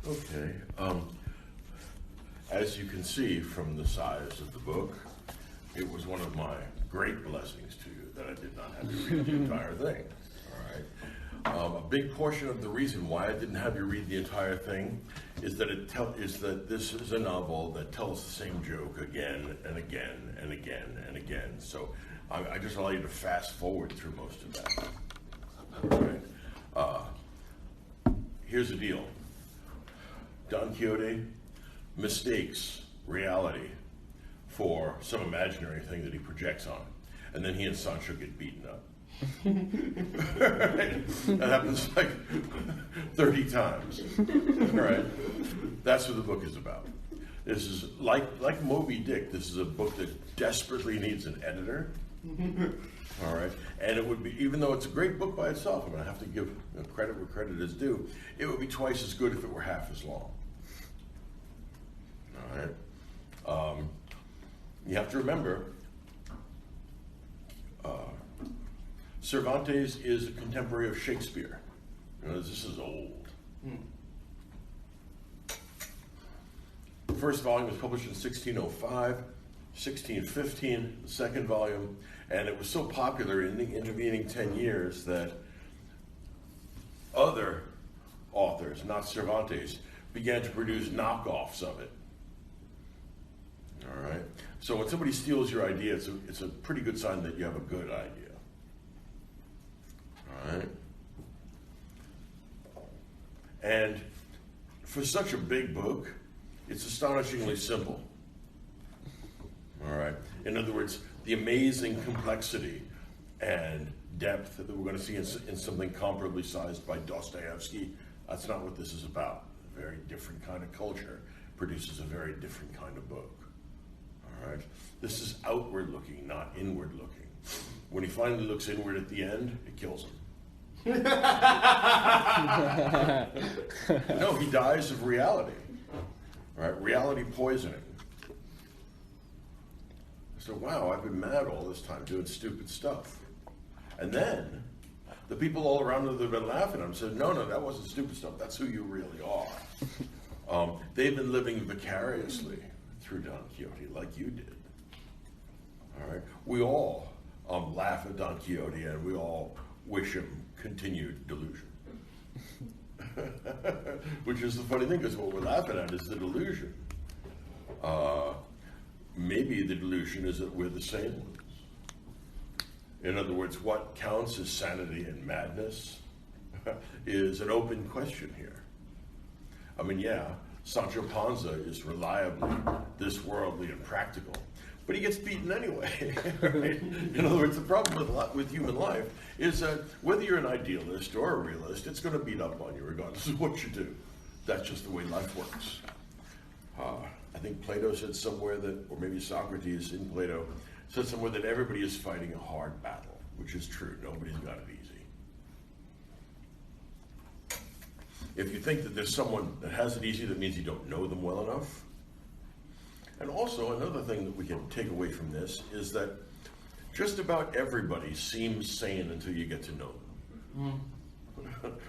Okay. As you can see from the size of the book, it was one of my great blessings to you that I did not have you read the entire thing. All right. A big portion of the reason why I didn't have you read the entire thing is that this is a novel that tells the same joke again and again and again and again. So I just allow you to fast forward through most of that. All right. Here's the deal. Don Quixote mistakes reality for some imaginary thing that he projects on, and then he and Sancho get beaten up. Right? That happens like 30 times. Right? That's what the book is about. This is like Moby Dick. This is a book that desperately needs an editor. All right, and it would be, even though it's a great book by itself, I'm going to have to give credit where credit is due, it would be twice as good if it were half as long. All right. You have to remember, Cervantes is a contemporary of Shakespeare. You know, this is old. The first volume was published in 1605, 1615, the second volume, and it was so popular in the intervening 10 years that other authors, not Cervantes, began to produce knockoffs of it. All right. So when somebody steals your idea, it's a pretty good sign that you have a good idea. All right. And for such a big book, it's astonishingly simple. All right. In other words, the amazing complexity and depth that we're going to see in something comparably sized by Dostoevsky, that's not what this is about. A very different kind of culture produces a very different kind of book. All right. This is outward looking, not inward looking. When he finally looks inward at the end, it kills him. No, he dies of reality. Right? Reality poisoning. So, wow, I've been mad all this time doing stupid stuff. And then the people all around him that have been laughing at him said, no, that wasn't stupid stuff. That's who you really are. They've been living vicariously through Don Quixote like you did. All right. We all laugh at Don Quixote, and we all wish him continued delusion. Which is the funny thing, because what we're laughing at is the delusion. Maybe the delusion is that we're the same ones. In other words, what counts as sanity and madness is an open question here. I mean, yeah, Sancho Panza is reliably this worldly and practical, but he gets beaten anyway. Right? In other words, the problem with human life is that whether you're an idealist or a realist, it's going to beat up on you regardless of what you do. That's just the way life works. I think Plato said somewhere that, or maybe Socrates in Plato, said somewhere that everybody is fighting a hard battle, which is true. Nobody's got it easy. If you think that there's someone that has it easy, that means you don't know them well enough. And also, another thing that we can take away from this is that just about everybody seems sane until you get to know them.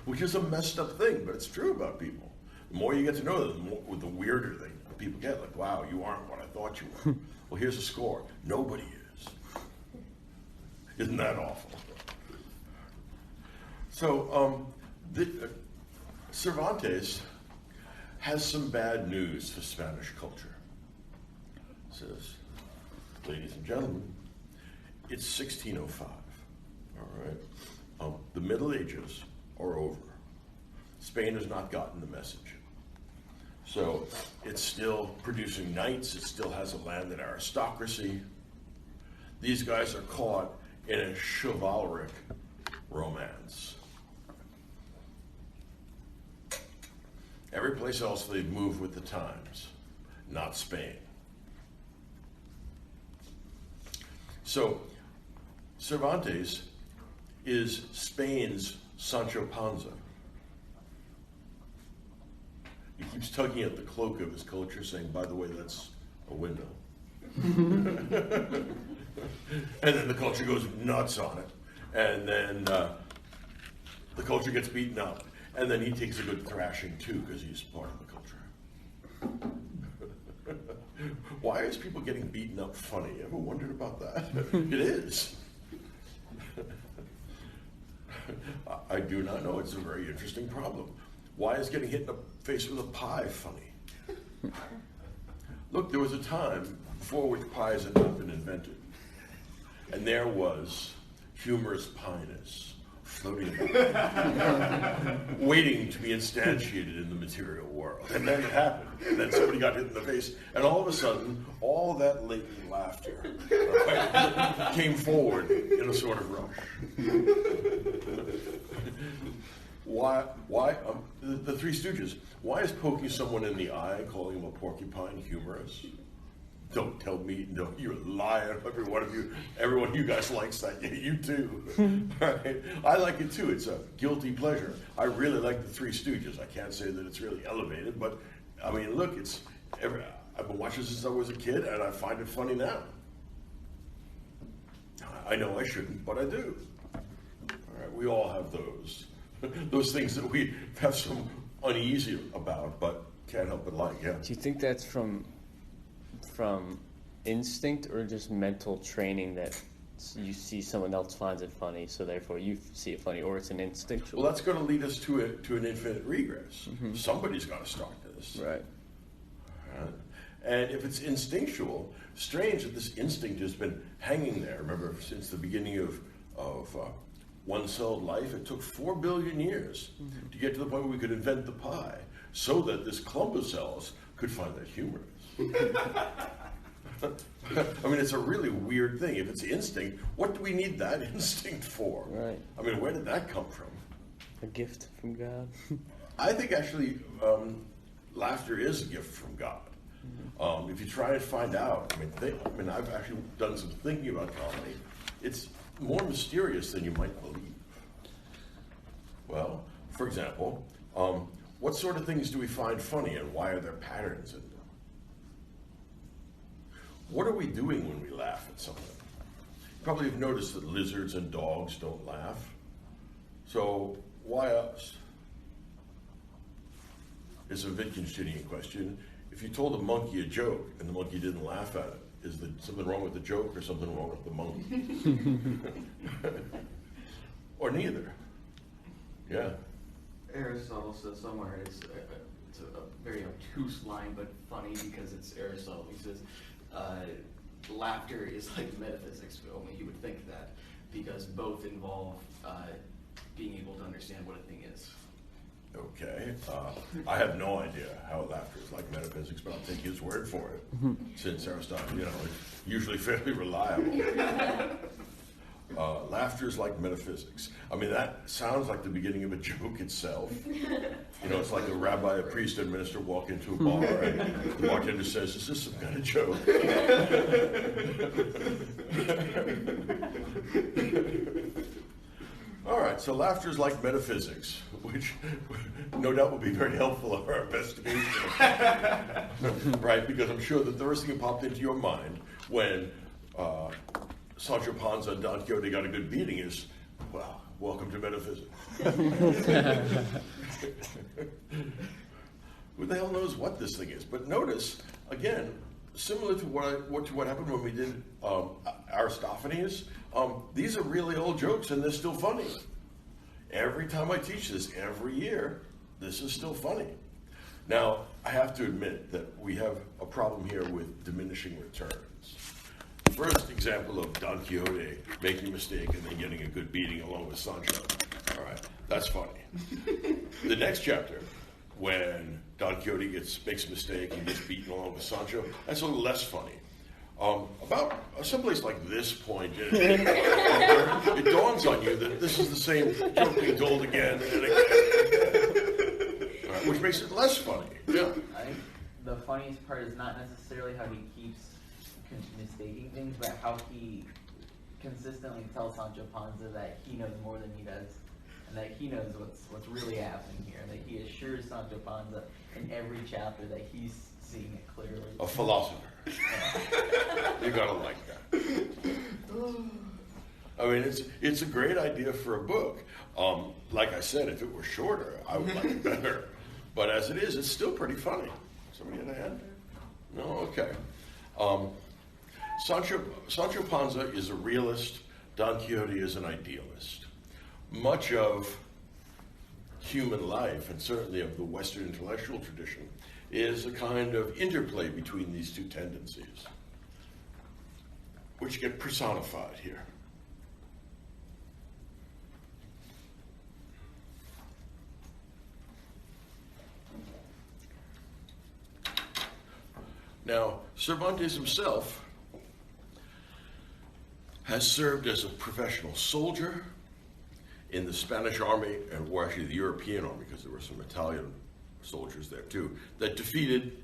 Which is a messed up thing, but it's true about people. The more you get to know them, the weirder people get. Like, wow, you aren't what I thought you were. Well, here's a score. Nobody is. Isn't that awful? So, Cervantes has some bad news for Spanish culture. Says, ladies and gentlemen, it's 1605. All right. The Middle Ages are over. Spain has not gotten the message. So it's still producing knights. It still has a landed aristocracy. These guys are caught in a chivalric romance. Every place else they've moved with the times, not Spain. So Cervantes is Spain's Sancho Panza. He keeps tugging at the cloak of his culture, saying, by the way, that's a window. And then the culture goes nuts on it. And then the culture gets beaten up. And then he takes a good thrashing too, because he's part of the culture. Why is people getting beaten up funny? Ever wondered about that? It is. I do not know. It's a very interesting problem. Why is getting hit in the face with a pie funny? Look, there was a time before which pies had not been invented. And there was humorous piness floating about, waiting to be instantiated in the material world. And then it happened. And then somebody got hit in the face. And all of a sudden, all that latent laughter came forward in a sort of rush. Why the Three Stooges, why is poking someone in the eye, calling him a porcupine, humorous? Don't tell me, no, you're lying. Every one of you guys likes that. Yeah, you too. Right? I like it too. It's a guilty pleasure. I really like the Three Stooges. I can't say that it's really elevated, but I mean, look, I've been watching since I was a kid, and I find it funny now. I know I shouldn't, but I do. All right, we all have those things that we have some uneasy about, but can't help but like. Yeah. Do you think that's from instinct or just mental training that you see someone else finds it funny, so therefore you see it funny, or it's an instinctual? Well, that's going to lead us to an infinite regress. Mm-hmm. Somebody's got to start this. Right. And if it's instinctual, strange that this instinct has been hanging there. Remember, since the beginning of one-celled life, it took 4 billion years to get to the point where we could invent the pie, so that this clump of cells could find that humorous. I mean, it's a really weird thing. If it's instinct, what do we need that instinct for? Right. I mean, where did that come from? A gift from God. I think actually laughter is a gift from God. If you try and find out, I mean, I've actually done some thinking about comedy. It's more mysterious than you might believe. Well, for example, what sort of things do we find funny, and why are there patterns in them? What are we doing when we laugh at something? You probably have noticed that lizards and dogs don't laugh. So why us? It's a Wittgensteinian question. If you told a monkey a joke and the monkey didn't laugh at it, is there something wrong with the joke or something wrong with the monkey? Or neither. Yeah. Aristotle says somewhere, it's a very obtuse line, but funny because it's Aristotle. He says, laughter is like metaphysics, only he would think that, because both involve being able to understand what a thing is. Okay. I have no idea how laughter is like metaphysics, but I'll take his word for it, since Aristotle, is usually fairly reliable. Laughter is like metaphysics. I mean, that sounds like the beginning of a joke itself. It's like a rabbi, a priest, and a minister walk into a bar, and the bartender says, "Is this some kind of joke?" All right, so laughter is like metaphysics, which no doubt will be very helpful in our investigation. Right, because I'm sure that the first thing that popped into your mind when Sancho Panza and Don Quixote got a good beating is, well, welcome to metaphysics. Who the hell knows what this thing is? But notice, again, similar to what happened when we did Aristophanes, these are really old jokes and they're still funny. Every time I teach this, every year, this is still funny. Now, I have to admit that we have a problem here with diminishing returns. The first example of Don Quixote making a mistake and then getting a good beating along with Sancho. All right, that's funny. The next chapter, when Don Quixote makes a mistake and gets beaten along with Sancho, that's a little less funny. About someplace like this point, it dawns on you that this is the same joke being told again and again, which makes it less funny. Yeah. I think the funniest part is not necessarily how he keeps mistaking things, but how he consistently tells Sancho Panza that he knows more than he does, and that he knows what's really happening here, and that he assures Sancho Panza in every chapter that he's seeing it clearly. A philosopher. You gotta like that. I mean, it's a great idea for a book. Like I said, if it were shorter, I would like it better. But as it is, it's still pretty funny. Somebody had a hand? No? Okay. Sancho Panza is a realist. Don Quixote is an idealist. Much of human life, and certainly of the Western intellectual tradition, is a kind of interplay between these two tendencies, which get personified here. Now, Cervantes himself has served as a professional soldier in the Spanish army, or actually the European army, because there were some Italian soldiers there too, that defeated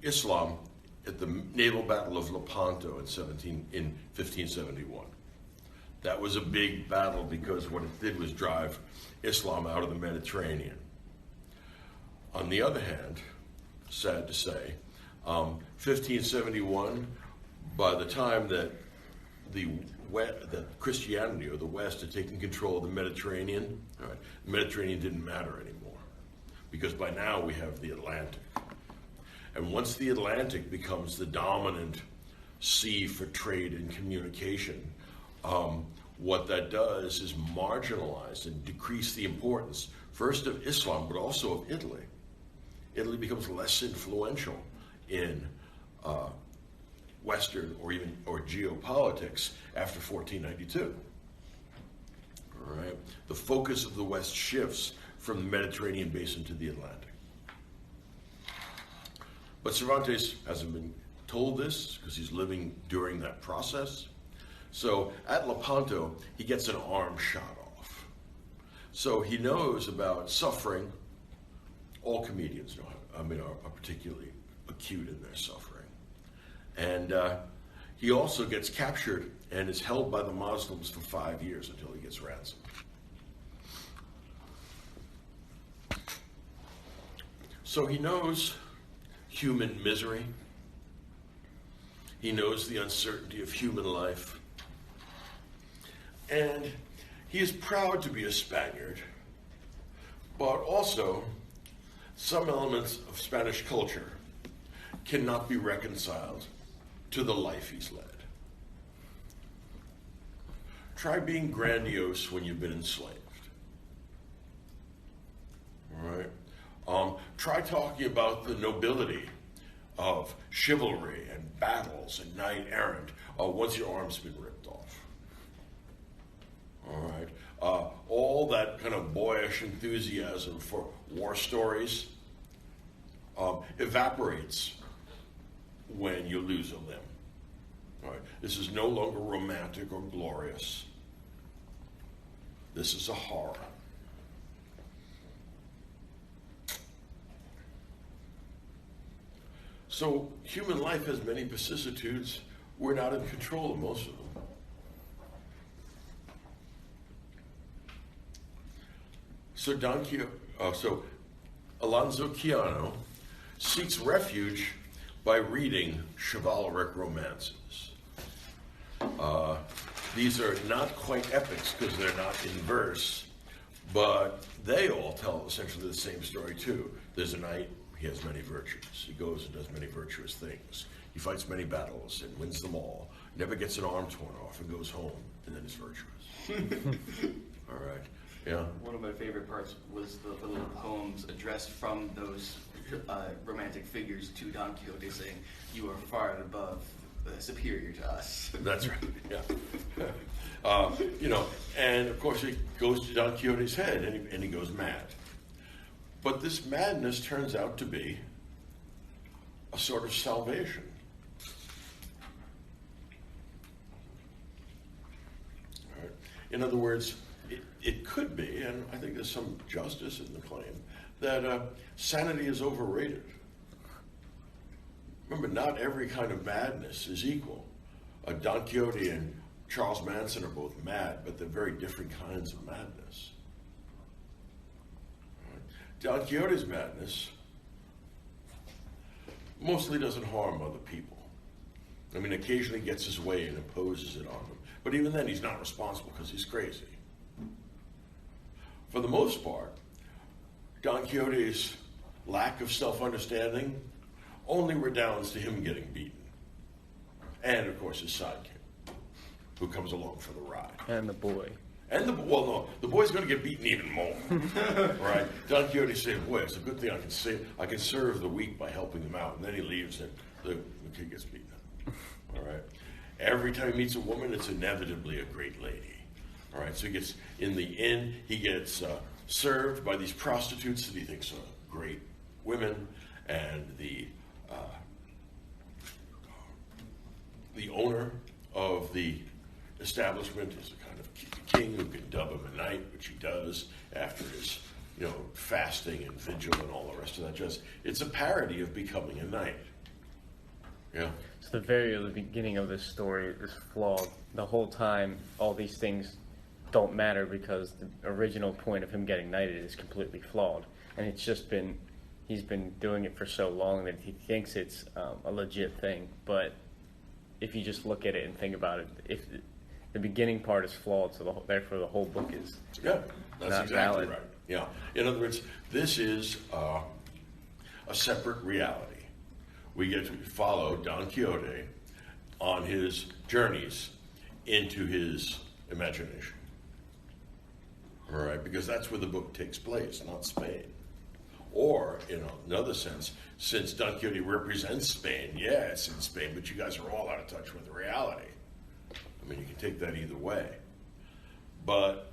Islam at the naval battle of Lepanto in 1571. That was a big battle because what it did was drive Islam out of the Mediterranean. On the other hand, sad to say, 1571, by the time that Christianity or the West had taken control of the Mediterranean, all right, the Mediterranean didn't matter anymore, because by now we have the Atlantic. And once the Atlantic becomes the dominant sea for trade and communication, what that does is marginalize and decrease the importance, first of Islam, but also of Italy. Italy becomes less influential in Western or geopolitics after 1492. All right, the focus of the West shifts from the Mediterranean basin to the Atlantic. But Cervantes hasn't been told this because he's living during that process. So at Lepanto, he gets an arm shot off. So he knows about suffering. All comedians know, are particularly acute in their suffering. And he also gets captured and is held by the Muslims for 5 years until he gets ransomed. So he knows human misery. He knows the uncertainty of human life. And he is proud to be a Spaniard, but also some elements of Spanish culture cannot be reconciled to the life he's led. Try being grandiose when you've been enslaved. All right? Try talking about the nobility of chivalry and battles and knight errant once your arm's been ripped off. All right? All that kind of boyish enthusiasm for war stories evaporates when you lose a limb. All right? This is no longer romantic or glorious. This is a horror. So human life has many vicissitudes. We're not in control of most of them. So Alonso Quijano seeks refuge by reading chivalric romances. These are not quite epics because they're not in verse, but they all tell essentially the same story too. There's a knight, he has many virtues. He goes and does many virtuous things. He fights many battles and wins them all, never gets an arm torn off and goes home, and then is virtuous. All right, yeah? One of my favorite parts was the little poems addressed from those romantic figures to Don Quixote saying, "You are far and above superior to us." That's right, yeah. And of course it goes to Don Quixote's head and he goes mad. But this madness turns out to be a sort of salvation. All right. In other words, it could be, and I think there's some justice in the claim, that sanity is overrated. Remember, not every kind of madness is equal. Don Quixote and Charles Manson are both mad, but they're very different kinds of madness. Don Quixote's madness mostly doesn't harm other people. I mean, occasionally gets his way and imposes it on them, But even then, he's not responsible because he's crazy. For the most part, Don Quixote's lack of self-understanding only redounds to him getting beaten. And, of course, his sidekick, who comes along for the ride. And the boy. And well, no, the boy's going to get beaten even more, right? Don Quixote said, "Boy, it's a good thing I can serve the weak by helping them out." And then he leaves, and the kid gets beaten up. All right. Every time he meets a woman, it's inevitably a great lady. All right. So he gets in the inn. He gets served by these prostitutes that he thinks are great women, and the owner of the establishment is a kind of king who can dub him a knight, which he does after his, fasting and vigil and all the rest of that. It's a parody of becoming a knight. Yeah. So the very beginning of this story is flawed. The whole time, all these things don't matter because the original point of him getting knighted is completely flawed, and he's been doing it for so long that he thinks it's a legit thing. But if you just look at it and think about it, if the beginning part is flawed, so therefore the whole book is that's not exactly valid. Right. Yeah. In other words, this is a separate reality. We get to follow Don Quixote on his journeys into his imagination. All right, because that's where the book takes place, not Spain. Or, in another sense, since Don Quixote represents Spain, yeah, it's in Spain, but you guys are all out of touch with the reality. I mean, you can take that either way. But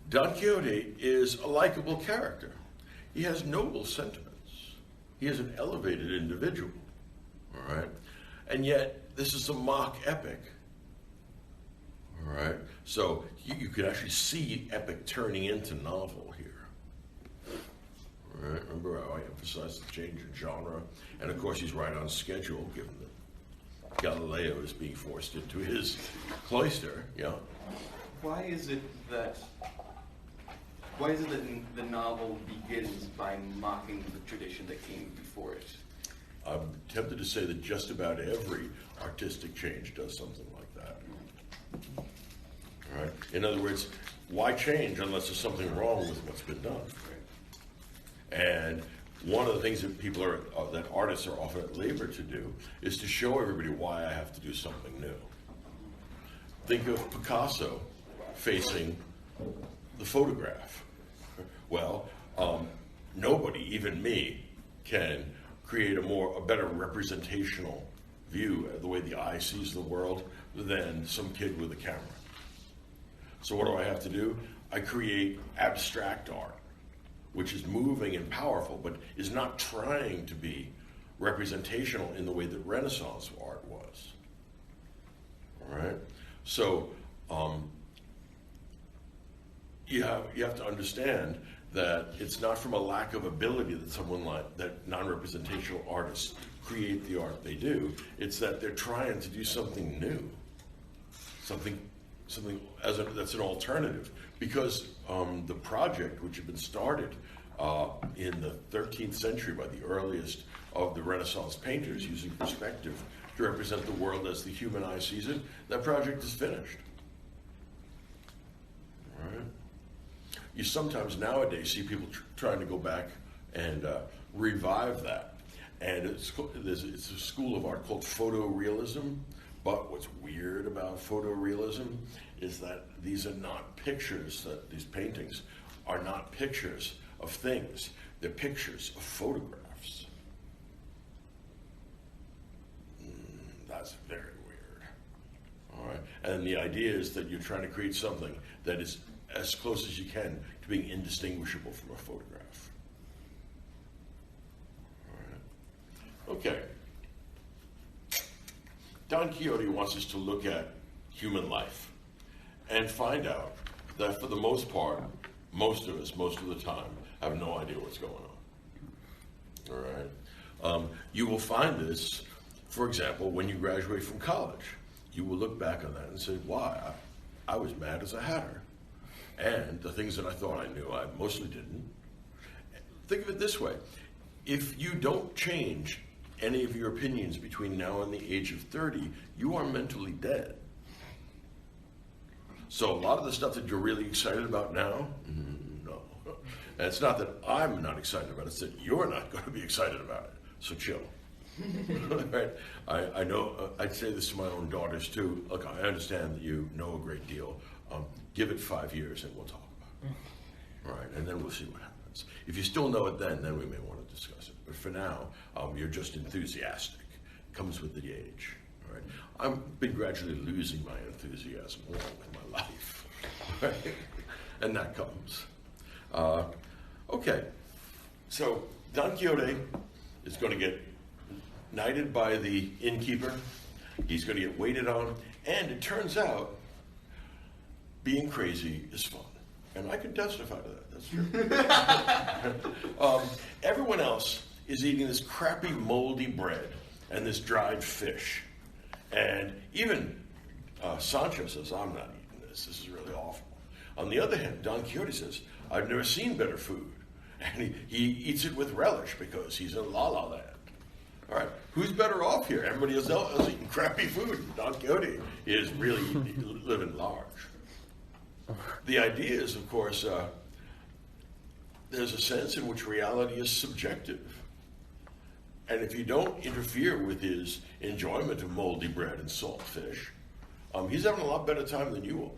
Don Quixote is a likable character. He has noble sentiments. He is an elevated individual, all right? And yet, this is a mock epic, all right? So you can actually see epic turning into novel here, all right? Remember how I emphasized the change in genre? And of course, he's right on schedule, given that Galileo is being forced into his cloister, yeah? Why is it that the novel begins by mocking the tradition that came before it? I'm tempted to say that just about every artistic change does something like that. All right? In other words, why change unless there's something wrong with what's been done? And one of the things that that artists are often at labor to do is to show everybody why I have to do something new. Think of Picasso facing the photograph. Well, nobody, even me, can create a better representational view of the way the eye sees the world than some kid with a camera. So what do I have to do? I create abstract art, which is moving and powerful, but is not trying to be representational in the way that Renaissance art was. All right? So you have to understand that it's not from a lack of ability that non-representational artists create the art they do. It's that they're trying to do something new, something that's an alternative. Because the project, which had been started in the 13th century by the earliest of the Renaissance painters using perspective to represent the world as the human eye sees it, that project is finished. All right? You sometimes nowadays see people trying to go back and revive that. And it's a school of art called photorealism. But what's weird about photorealism is that these are not pictures, that these paintings are not pictures of things. They're pictures of photographs. That's very weird. All right. And the idea is that you're trying to create something that is as close as you can to being indistinguishable from a photograph. All right. Okay. Don Quixote wants us to look at human life and find out that for the most part, most of us, most of the time, have no idea what's going on. All right? You will find this, for example, when you graduate from college. You will look back on that and say, why? I was mad as a hatter. And the things that I thought I knew, I mostly didn't. Think of it this way. If you don't change any of your opinions between now and the age of 30, you are mentally dead. So a lot of the stuff that you're really excited about now, no. And it's not that I'm not excited about it, it's that you're not going to be excited about it. So chill. Right? I know, I'd say this to my own daughters too. Look, I understand that you know a great deal. Give it 5 years and we'll talk about it. All right, and then we'll see what happens. If you still know it then we may want to discuss it. But for now, you're just enthusiastic. It comes with the age. All right? I've been gradually losing my enthusiasm along with my life. Right? And that comes. Okay, so Don Quixote is going to get knighted by the innkeeper. He's going to get waited on. And it turns out being crazy is fun. And I can testify to that. That's true. Everyone else is eating this crappy, moldy bread and this dried fish. And even Sancho says, I'm not eating this. This is really awful. On the other hand, Don Quixote says, I've never seen better food. And he eats it with relish because he's in La La Land. All right, who's better off here? Everybody else is eating crappy food. Don Quixote is really living large. The idea is, of course, there's a sense in which reality is subjective. And if you don't interfere with his enjoyment of moldy bread and salt fish, he's having a lot better time than you are.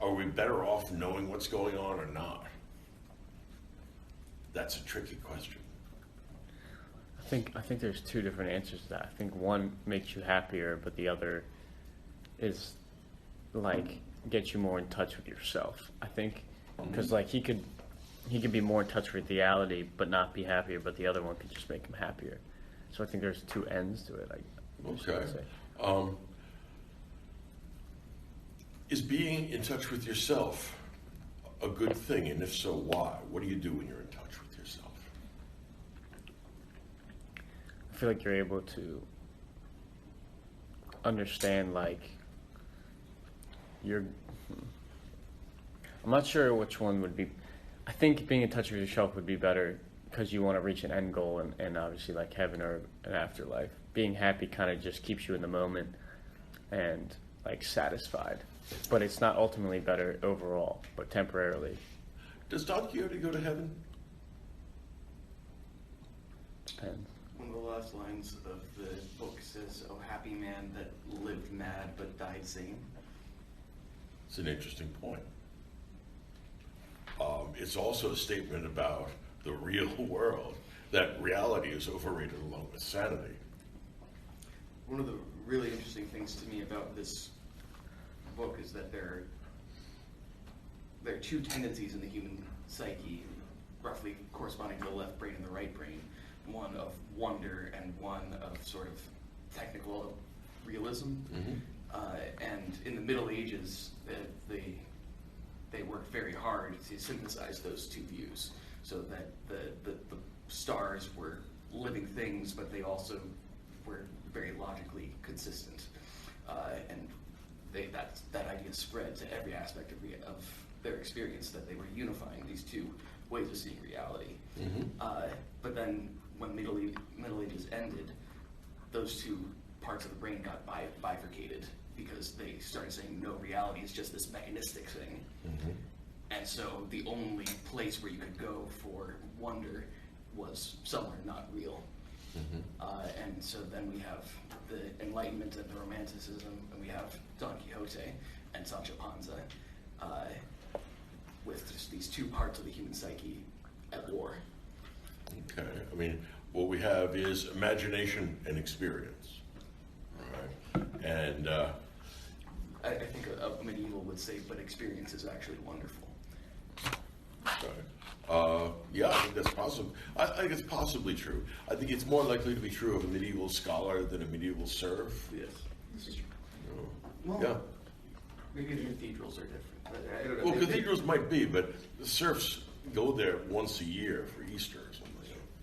Are we better off knowing what's going on or not? That's a tricky question. I think there's two different answers to that. I think one makes you happier, but the other is like gets you more in touch with yourself. I think because like he could be more in touch with reality, but not be happier. But the other one could just make him happier. So I think there's two ends to it. Okay. Is being in touch with yourself a good thing? And if so, why? What do you do when you're in touch with yourself? I feel like you're able to understand, like, I'm not sure which one would be. I think being in touch with yourself would be better because you want to reach an end goal and obviously like heaven or an afterlife. Being happy kind of just keeps you in the moment and like satisfied. But it's not ultimately better overall, but temporarily. Does Don Quixote go to heaven? Depends. One of the last lines of the book says, "Oh, happy man that lived mad but died sane." It's an interesting point. It's also a statement about the real world, that reality is overrated along with sanity. One of the really interesting things to me about this book is that there are two tendencies in the human psyche, roughly corresponding to the left brain and the right brain. One of wonder and one of sort of technical realism. And in the Middle Ages, they worked very hard to synthesize those two views, so that the stars were living things, but they also were very logically consistent. And that idea spread to every aspect of their experience, that they were unifying these two ways of seeing reality. But then when Middle Ages ended, those two parts of the brain got bifurcated because they started saying, no, reality is just this mechanistic thing. And so the only place where you could go for wonder was somewhere not real. And so then we have the Enlightenment and the Romanticism, and we have Don Quixote and Sancho Panza, with just these two parts of the human psyche at war. Okay, I mean, what we have is imagination and experience, all right? And I think a medieval would say, but experience is actually wonderful. okay. Yeah, I think that's possible. I think it's possibly true. I think it's more likely to be true of a medieval scholar than a medieval serf. Yes, this is true. You know? Well, Yeah. maybe the cathedrals are different. I don't know. Well, cathedrals might be, but the serfs go there once a year for Easter or something.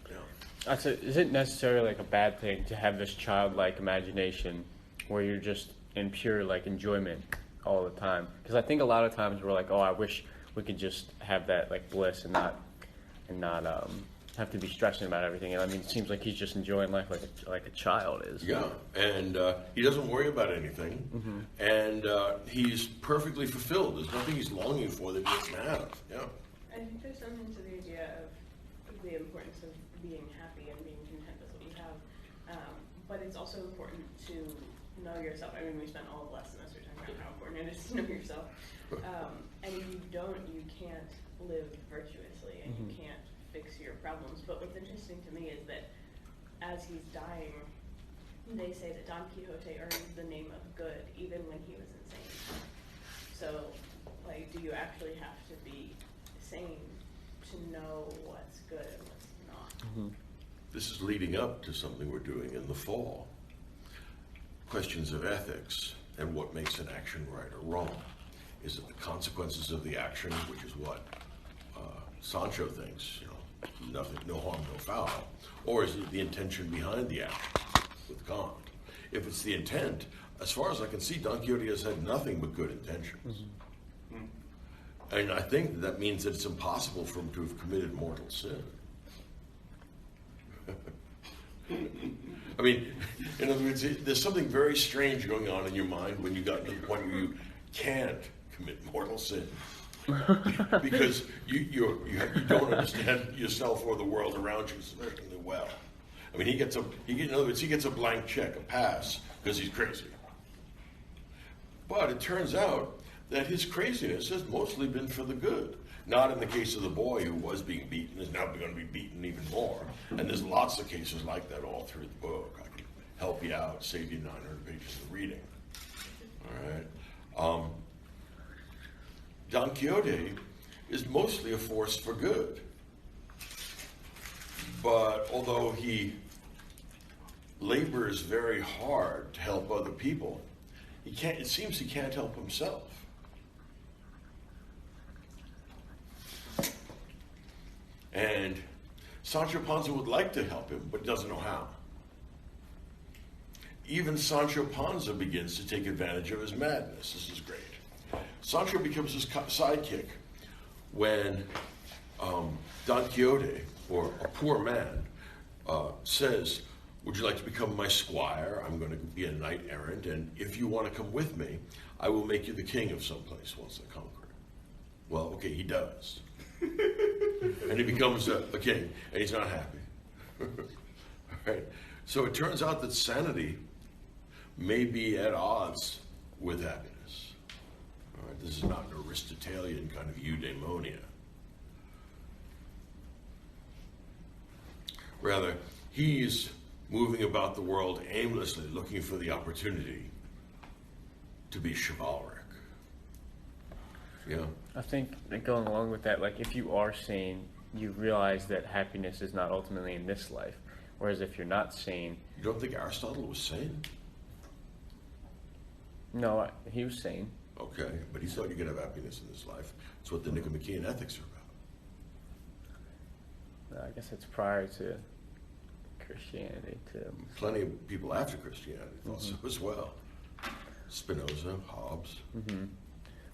Yeah. Is it necessarily like a bad thing to have this childlike imagination where you're just in pure like enjoyment all the time? Because I think a lot of times we're like, oh, I wish we could just have that like bliss and not have to be stressing about everything. And I mean, it seems like he's just enjoying life like a child is. Yeah, and he doesn't worry about anything, and he's perfectly fulfilled. There's nothing he's longing for that he doesn't have. Yeah. I think there's something to the idea of the importance of being happy and being content with what you have, but it's also important to know yourself. I mean, we spent all of last semester talking about how important it is to know yourself, and if you don't, you can't live virtuously, and you can't fix your problems. But what's interesting to me is that as he's dying, they say that Don Quixote earned the name of good even when he was insane. So, like, do you actually have to be sane to know what's good and what's not? This is leading up to something we're doing in the fall. Questions of ethics and what makes an action right or wrong. Is it the consequences of the action, which is what Sancho thinks, nothing, no harm, no foul, or is it the intention behind the action with Kant? If it's the intent, as far as I can see, Don Quixote has had nothing but good intentions. And I think that means that it's impossible for him to have committed mortal sin. I mean, in other words, there's something very strange going on in your mind when you got to the point where you can't commit mortal sin. Because you don't understand yourself or the world around you sufficiently well. I mean, in other words, he gets a blank check, a pass, because he's crazy. But it turns out that his craziness has mostly been for the good. Not in the case of the boy who was being beaten, is now going to be beaten even more. And there's lots of cases like that all through the book. I can help you out, save you 900 pages of reading. All right. Don Quixote is mostly a force for good. But although he labors very hard to help other people, it seems he can't help himself. And Sancho Panza would like to help him, but doesn't know how. Even Sancho Panza begins to take advantage of his madness. This is great. Sancho becomes his sidekick when Don Quixote, or a poor man, says, "Would you like to become my squire? I'm going to be a knight errant, and if you want to come with me, I will make you the king of someplace once I conquer it." Well, okay, he does. And he becomes a king, and he's not happy. All right. So it turns out that sanity may be at odds with happiness. All right. This is not an Aristotelian kind of eudaimonia. Rather, he's moving about the world aimlessly, looking for the opportunity to be chivalric. Yeah. I think that going along with that, like if you are sane, you realize that happiness is not ultimately in this life. Whereas if you're not sane... You don't think Aristotle was sane? No, he was sane. Okay, but he thought you could have happiness in this life. That's what the Nicomachean ethics are about. I guess it's prior to Christianity, too. Plenty of people after Christianity thought so as well. Spinoza, Hobbes.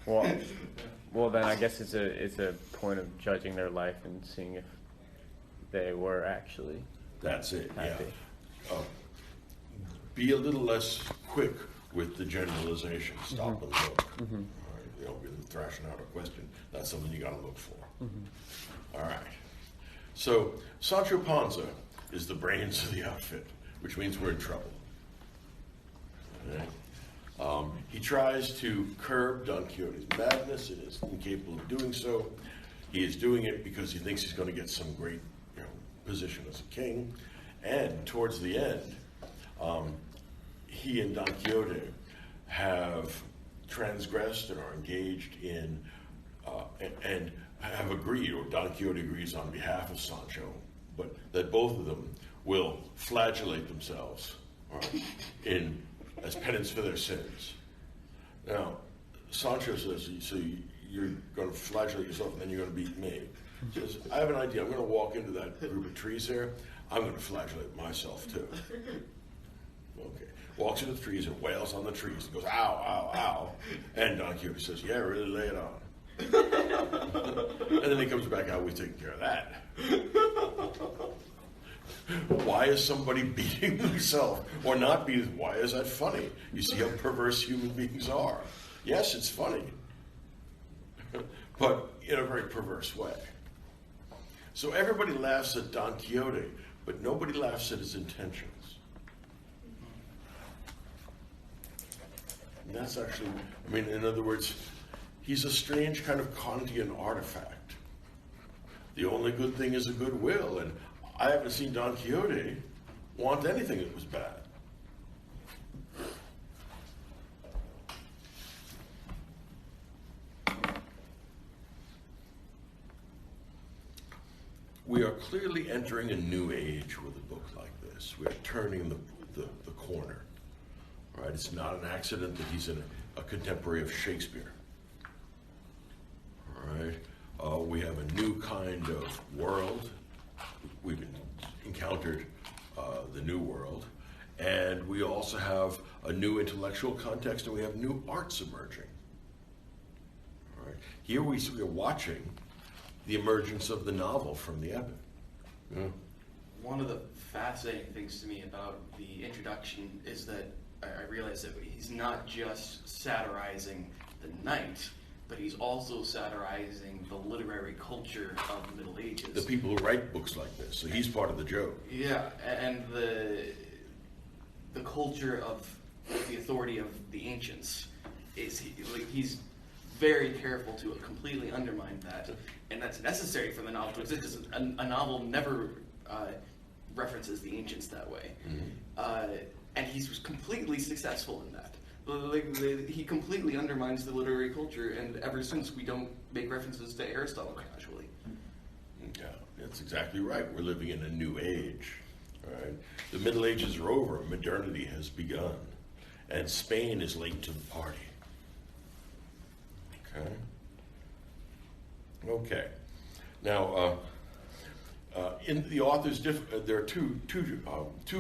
Well, then I guess it's a point of judging their life and seeing if they were actually That's it, happy. Yeah. Be a little less quick with the generalization. Stop and look. All right, we're thrashing out a question. That's something you got to look for. All right. So Sancho Panza is the brains of the outfit, which means we're in trouble. All right. He tries to curb Don Quixote's madness and is incapable of doing so. He is doing it because he thinks he's going to get some great position as a king. And towards the end, he and Don Quixote have transgressed and are engaged in, and have agreed, or Don Quixote agrees on behalf of Sancho, but that both of them will flagellate themselves as penance for their sins. Now, Sancho says, so you're going to flagellate yourself and then you're going to beat me. He says, I have an idea. I'm going to walk into that group of trees there. I'm going to flagellate myself too. Okay. Walks into the trees and wails on the trees. He goes, ow, ow, ow. And Don Quixote says, yeah, really lay it on. And then he comes back out, we've taken care of that. Why is somebody beating themselves or not beating? Why is that funny? You see how perverse human beings are. Yes, it's funny, but in a very perverse way. So everybody laughs at Don Quixote, but nobody laughs at his intentions. And that's actually, I mean, in other words, he's a strange kind of Kantian artifact. The only good thing is a good will, and I haven't seen Don Quixote want anything that was bad. We are clearly entering a new age with a book like this. We are turning the corner. Right? It's not an accident that he's a contemporary of Shakespeare. All right? We have a new kind of world. We've encountered the new world. And we also have a new intellectual context, and we have new arts emerging. All right? Here we are watching the emergence of the novel from the epic. Yeah. One of the fascinating things to me about the introduction is that I realize that he's not just satirizing the knight, but he's also satirizing the literary culture of the Middle Ages. The people who write books like this, so he's part of the joke. Yeah, and the culture of the authority of the ancients is he's very careful to completely undermine that, and that's necessary for the novel to exist because a novel never references the ancients that way. Mm-hmm. And he's completely successful in that. He completely undermines the literary culture, and ever since we don't make references to Aristotle casually. Yeah, that's exactly right. We're living in a new age. Right? The Middle Ages are over. Modernity has begun, and Spain is late to the party. Okay. Now, in the author's there are two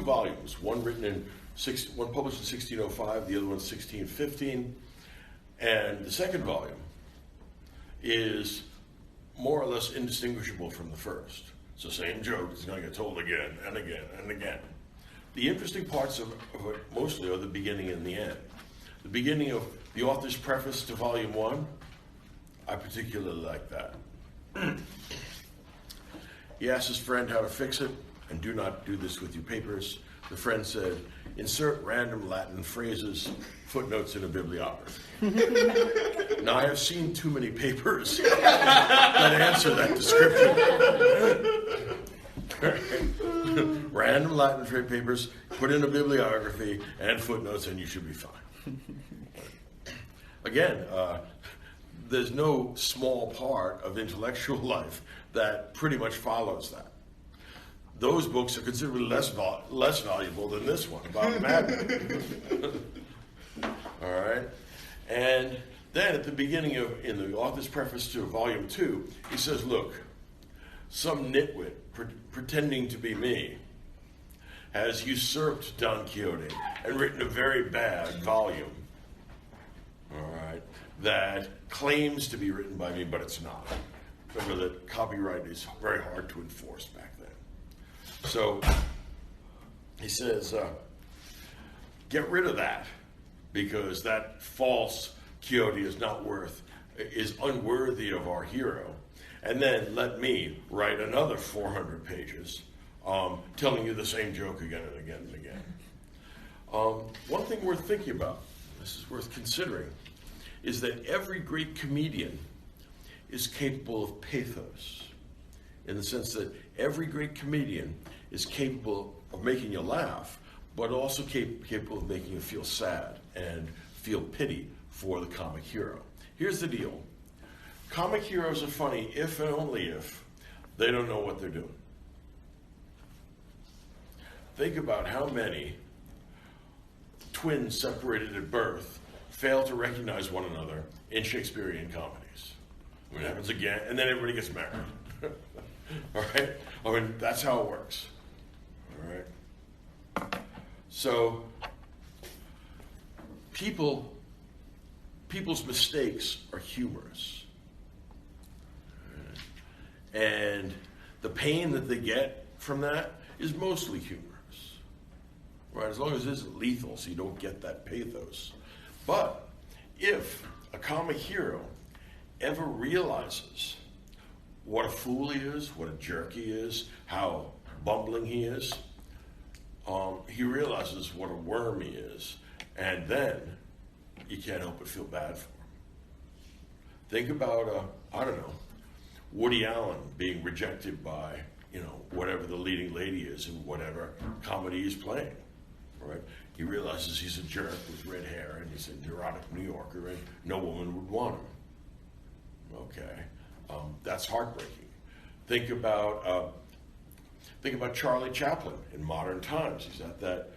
volumes. One one published in 1605, the other one 1615, and the second volume is more or less indistinguishable from the first. It's the same joke. It's going to get told again and again and again. The interesting parts of it mostly are the beginning and the end. The beginning of the author's preface to volume 1, I particularly like that. He asked his friend how to fix it, and do not do this with your papers. The friend said, insert random Latin phrases, footnotes in a bibliography. Now, I have seen too many papers that answer that description. Random Latin papers, put in a bibliography and footnotes, and you should be fine. Again, there's no small part of intellectual life that pretty much follows that. Those books are considerably less valuable than this one about madness. All right? And then at the beginning in the author's preface to volume 2, he says, look, some nitwit pretending to be me has usurped Don Quixote and written a very bad volume, all right, that claims to be written by me, but it's not. Remember that copyright is very hard to enforce back then. So he says, get rid of that, because that false Quixote is unworthy of our hero. And then let me write another 400 pages telling you the same joke again and again and again. One thing worth thinking about, this is worth considering, is that every great comedian is capable of pathos, in the sense that every great comedian is capable of making you laugh, but also capable of making you feel sad and feel pity for the comic hero. Here's the deal. Comic heroes are funny if and only if they don't know what they're doing. Think about how many twins separated at birth fail to recognize one another in Shakespearean comedies. It happens again, and then everybody gets married. All right? I mean, that's how it works. All right? So, people's mistakes are humorous. And the pain that they get from that is mostly humorous, right? As long as it isn't lethal, so you don't get that pathos. But if a comic hero ever realizes what a fool he is, what a jerk he is, how bumbling he is, he realizes what a worm he is, and then you can't help but feel bad for him. Think about, I don't know, Woody Allen being rejected by, whatever the leading lady is in whatever comedy he's playing, right? He realizes he's a jerk with red hair and he's a neurotic New Yorker and no woman would want him. Okay, that's heartbreaking. Think about Charlie Chaplin in modern times. He's at that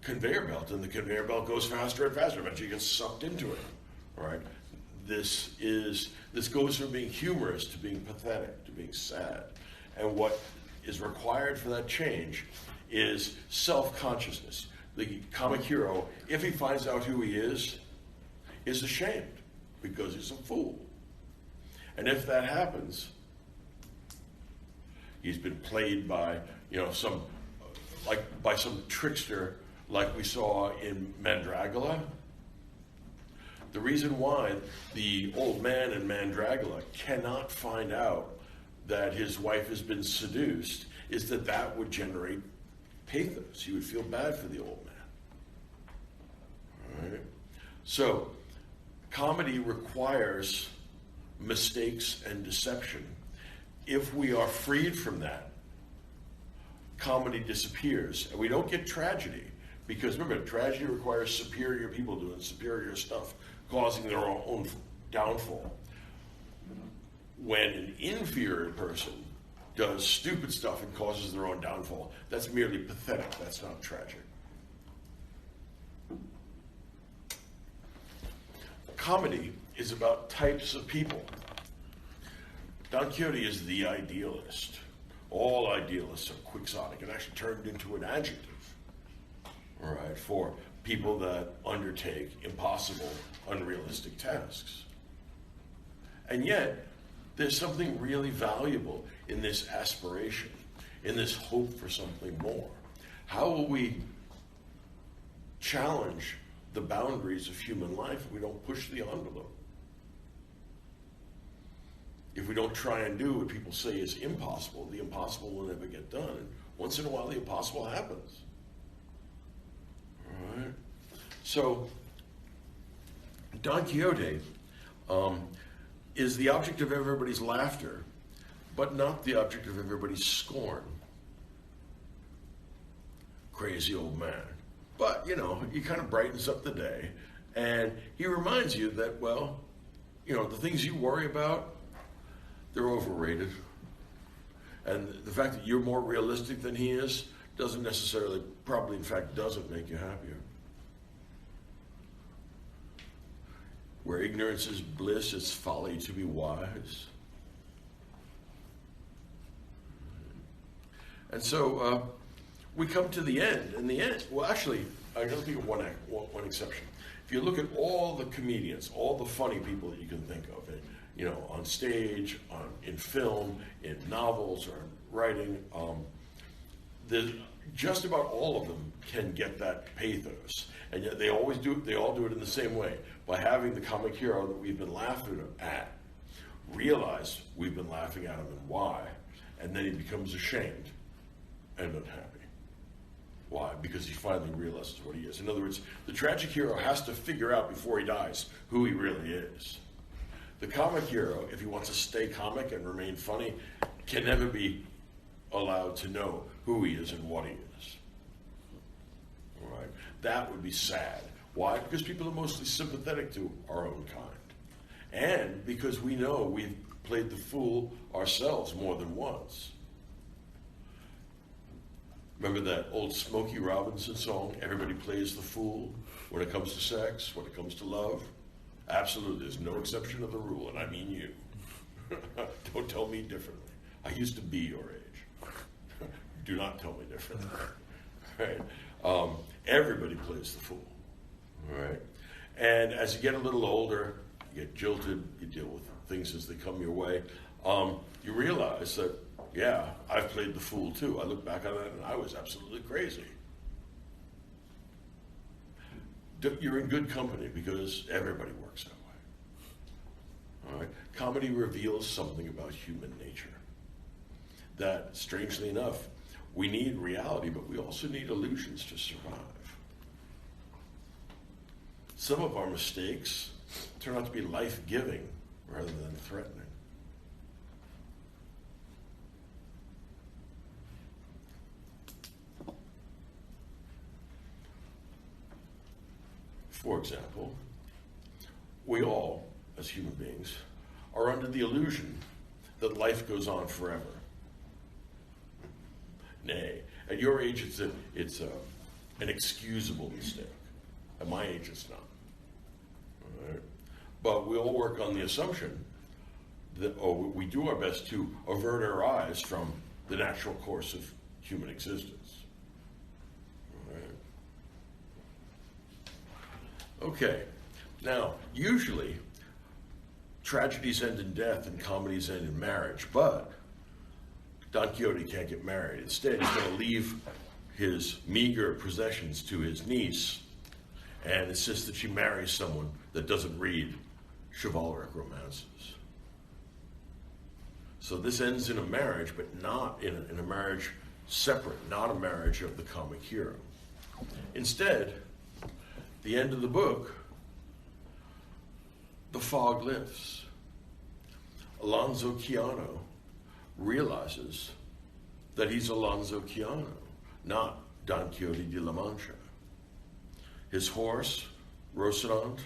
conveyor belt, and the conveyor belt goes faster and faster. Eventually, he gets sucked into it. Right? This goes from being humorous to being pathetic to being sad, and what is required for that change is self-consciousness. The comic hero, if he finds out who he is ashamed because he's a fool. And if that happens, he's been played by, some trickster like we saw in Mandragora. The reason why the old man in Mandragora cannot find out that his wife has been seduced is that would generate pathos. He would feel bad for the old man. All right? So, comedy requires mistakes and deception. If we are freed from that, comedy disappears, and we don't get tragedy. Because remember, tragedy requires superior people doing superior stuff, causing their own downfall. When an inferior person does stupid stuff and causes their own downfall, that's merely pathetic, that's not tragic. Comedy is about types of people. Don Quixote is the idealist. All idealists are quixotic. It actually turned into an adjective, all right, for people that undertake impossible, unrealistic tasks. And yet, there's something really valuable in this aspiration, in this hope for something more. How will we challenge the boundaries of human life if we don't push the envelope? If we don't try and do what people say is impossible, the impossible will never get done. And once in a while, the impossible happens. All right? So, Don Quixote is the object of everybody's laughter, but not the object of everybody's scorn. Crazy old man. But, he kind of brightens up the day, and he reminds you that, well, the things you worry about, they're overrated. And the fact that you're more realistic than he is doesn't necessarily, probably in fact doesn't make you happier. Where ignorance is bliss, it's folly to be wise. And so we come to the end. And the end, well, actually, I'm going to think of one exception. If you look at all the comedians, all the funny people that you can think of, on stage, in film, in novels, or in writing, just about all of them can get that pathos. And yet they all do it in the same way, by having the comic hero that we've been laughing at realize we've been laughing at him and why, and then he becomes ashamed and unhappy. Why? Because he finally realizes what he is. In other words, the tragic hero has to figure out before he dies who he really is. The comic hero, if he wants to stay comic and remain funny, can never be allowed to know who he is and what he is. All right? That would be sad. Why? Because people are mostly sympathetic to our own kind. And because we know we've played the fool ourselves more than once. Remember that old Smokey Robinson song, everybody plays the fool when it comes to sex, when it comes to love? Absolutely, there's no exception to the rule, and I mean you. Don't tell me differently. I used to be your age. Do not tell me differently. Right? Everybody plays the fool. All right? And as you get a little older, you get jilted, you deal with things as they come your way, you realize that, yeah, I've played the fool too. I look back on that and I was absolutely crazy. You're in good company because everybody works that way. All right? Comedy reveals something about human nature. That, strangely enough, we need reality, but we also need illusions to survive. Some of our mistakes turn out to be life-giving rather than threatening. For example, we all, as human beings, are under the illusion that life goes on forever. Nay, at your age, it's an excusable mistake. At my age, it's not. All right? But we all work on the assumption that, we do our best to avert our eyes from the natural course of human existence. All right? Okay, now, usually, tragedies end in death and comedies end in marriage, but Don Quixote can't get married. Instead, he's going to leave his meager possessions to his niece and insist that she marry someone that doesn't read chivalric romances. So this ends in a marriage, but not in a marriage separate, not a marriage of the comic hero. Instead, the end of the book, the fog lifts. Alonso Quijano realizes that he's Alonso Quijano, not Don Quixote de la Mancha. His horse, Rocinante,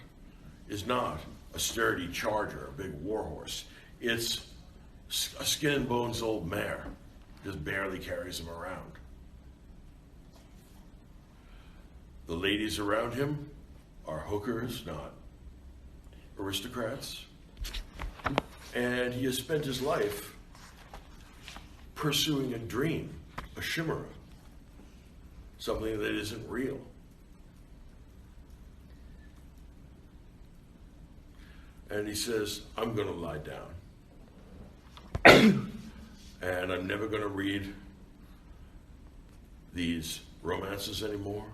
is not a sturdy charger, a big war horse. It's a skin and bones old mare, just barely carries him around. The ladies around him are hookers, not aristocrats. And he has spent his life pursuing a dream, a chimera, something that isn't real. And he says, I'm going to lie down. And I'm never going to read these romances anymore.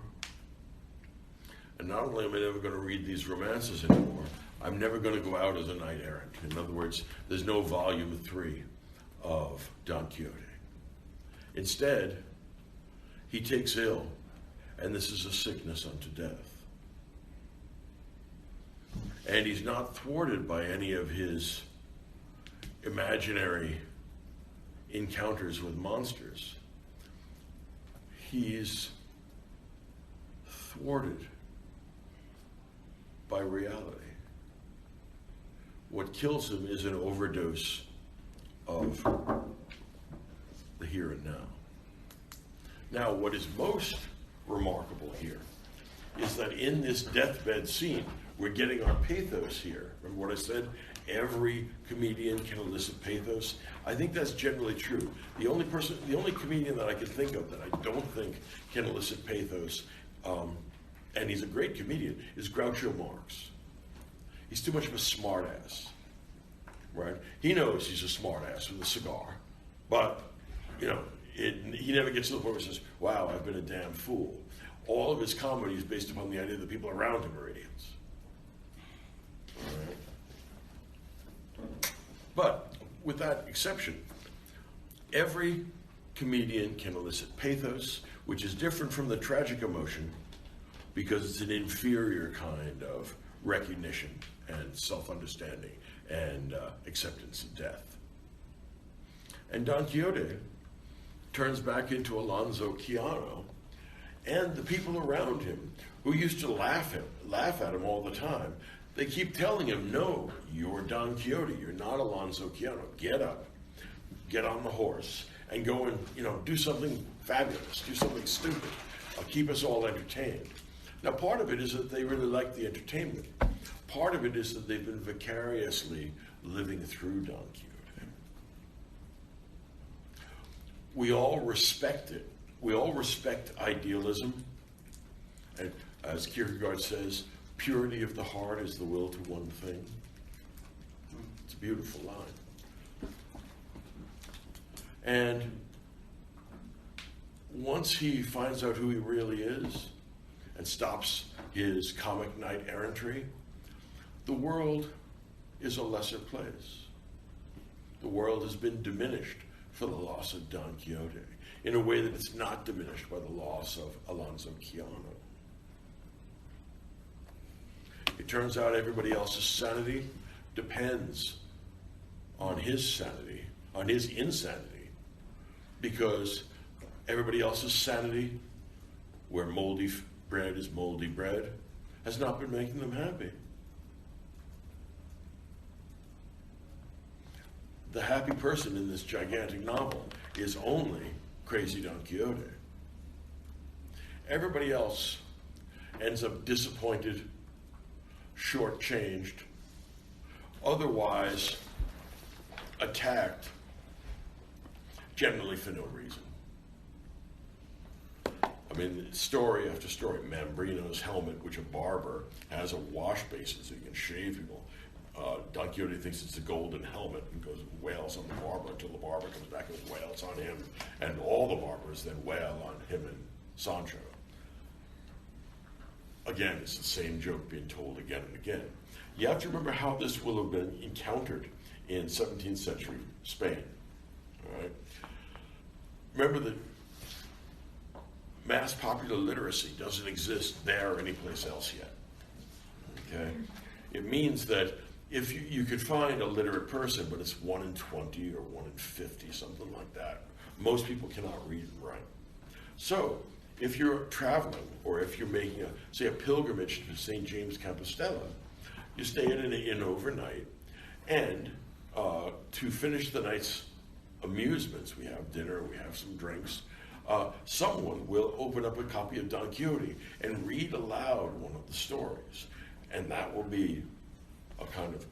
And not only am I never going to read these romances anymore, I'm never going to go out as a knight errant. In other words, there's no volume 3 of Don Quixote. Instead, he takes ill, and this is a sickness unto death. And he's not thwarted by any of his imaginary encounters with monsters. He's thwarted by reality. What kills him is an overdose of the here and now. Now, what is most remarkable here is that in this deathbed scene, we're getting our pathos here. Remember what I said? Every comedian can elicit pathos. I think that's generally true. The only comedian that I can think of that I don't think can elicit pathos, and he's a great comedian, is Groucho Marx. He's too much of a smartass, right? He knows he's a smartass with a cigar, but he never gets to the point where he says, "Wow, I've been a damn fool." All of his comedy is based upon the idea that people around him are idiots. All right? But with that exception, every comedian can elicit pathos, which is different from the tragic emotion because it's an inferior kind of recognition and self-understanding and acceptance of death. And Don Quixote turns back into Alonso Quijano, and the people around him who used to laugh at him all the time, they keep telling him, "No, you're Don Quixote, you're not Alonso Quijano. Get up, get on the horse, and go and do something fabulous, do something stupid. Keep us all entertained." Now, part of it is that they really like the entertainment. Part of it is that they've been vicariously living through Don Quixote. We all respect it. We all respect idealism. And as Kierkegaard says, purity of the heart is the will to one thing. It's a beautiful line. And once he finds out who he really is and stops his comic knight errantry, the world is a lesser place. The world has been diminished for the loss of Don Quixote in a way that it's not diminished by the loss of Alonso Quijano. It turns out everybody else's sanity depends on his sanity, on his insanity, because everybody else's sanity, where moldy bread is moldy bread, has not been making them happy. The happy person in this gigantic novel is only Crazy Don Quixote. Everybody else ends up disappointed, shortchanged, otherwise attacked, generally for no reason. I mean, story after story. Mambrino's helmet, which a barber has a wash basin so you can shave people. Don Quixote thinks it's a golden helmet and goes and wails on the barber until the barber comes back and wails on him, and all the barbers then wail on him and Sancho. Again, it's the same joke being told again and again. You have to remember how this will have been encountered in 17th century Spain. All right? Remember that mass popular literacy doesn't exist there or anyplace else yet. Okay? It means that if you could find a literate person, but it's 1 in 20 or 1 in 50, something like that. Most people cannot read and write. So, if you're traveling, or if you're making say a pilgrimage to St. James Compostela, you stay in an inn overnight, and to finish the night's amusements, we have dinner, we have some drinks, someone will open up a copy of Don Quixote and read aloud one of the stories, and that will be a kind of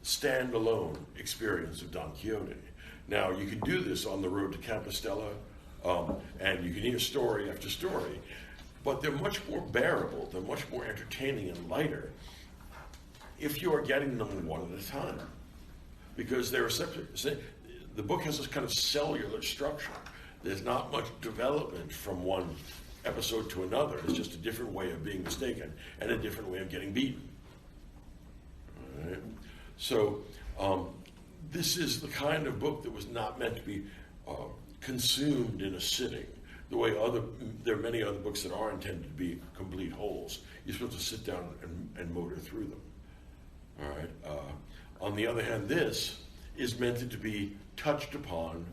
standalone experience of Don Quixote. Now, you can do this on the road to Compostela, and you can hear story after story, but they're much more bearable, they're much more entertaining and lighter if you are getting them one at a time. Because they're the book has this kind of cellular structure. There's not much development from one episode to another. It's just a different way of being mistaken and a different way of getting beaten. All right? So this is the kind of book that was not meant to be consumed in a sitting. The way there are many other books that are intended to be complete wholes. You're supposed to sit down and motor through them. All right. On the other hand, this is meant to be touched upon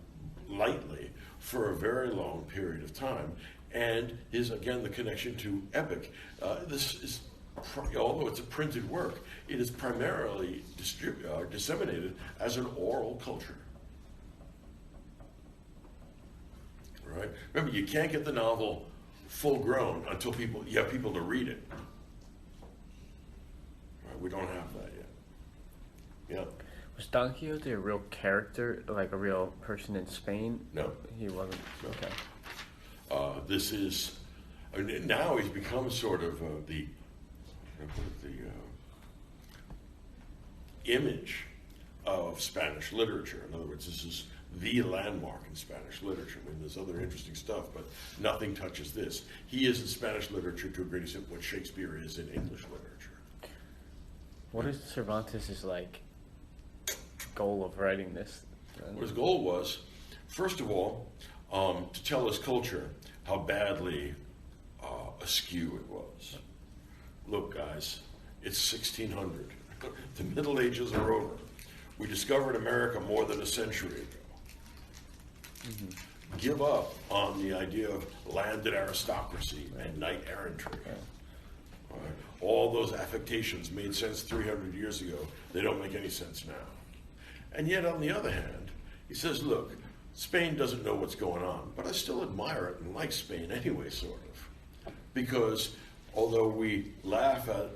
lightly for a very long period of time, and is again the connection to epic. This is, although it's a printed work, it is primarily disseminated as an oral culture. Right? Remember, you can't get the novel full grown until you have people to read it. Right? We don't have that yet. Yeah. Was Don Quixote a real character, like a real person in Spain? No. He wasn't? No. Okay. This is, I mean, now he's become sort of the image of Spanish literature. In other words, this is the landmark in Spanish literature. I mean, there's other interesting stuff, but nothing touches this. He is in Spanish literature to a great extent what Shakespeare is in English literature. What is Cervantes' goal of writing this? His goal was, first of all, to tell his culture how badly askew it was. Look, guys, it's 1600. The Middle Ages are over. We discovered America more than a century ago. Mm-hmm. Give up on the idea of landed aristocracy and knight errantry. All those affectations made sense 300 years ago. They don't make any sense now. And yet, on the other hand, he says, look, Spain doesn't know what's going on, but I still admire it and like Spain anyway, sort of. Because although we laugh at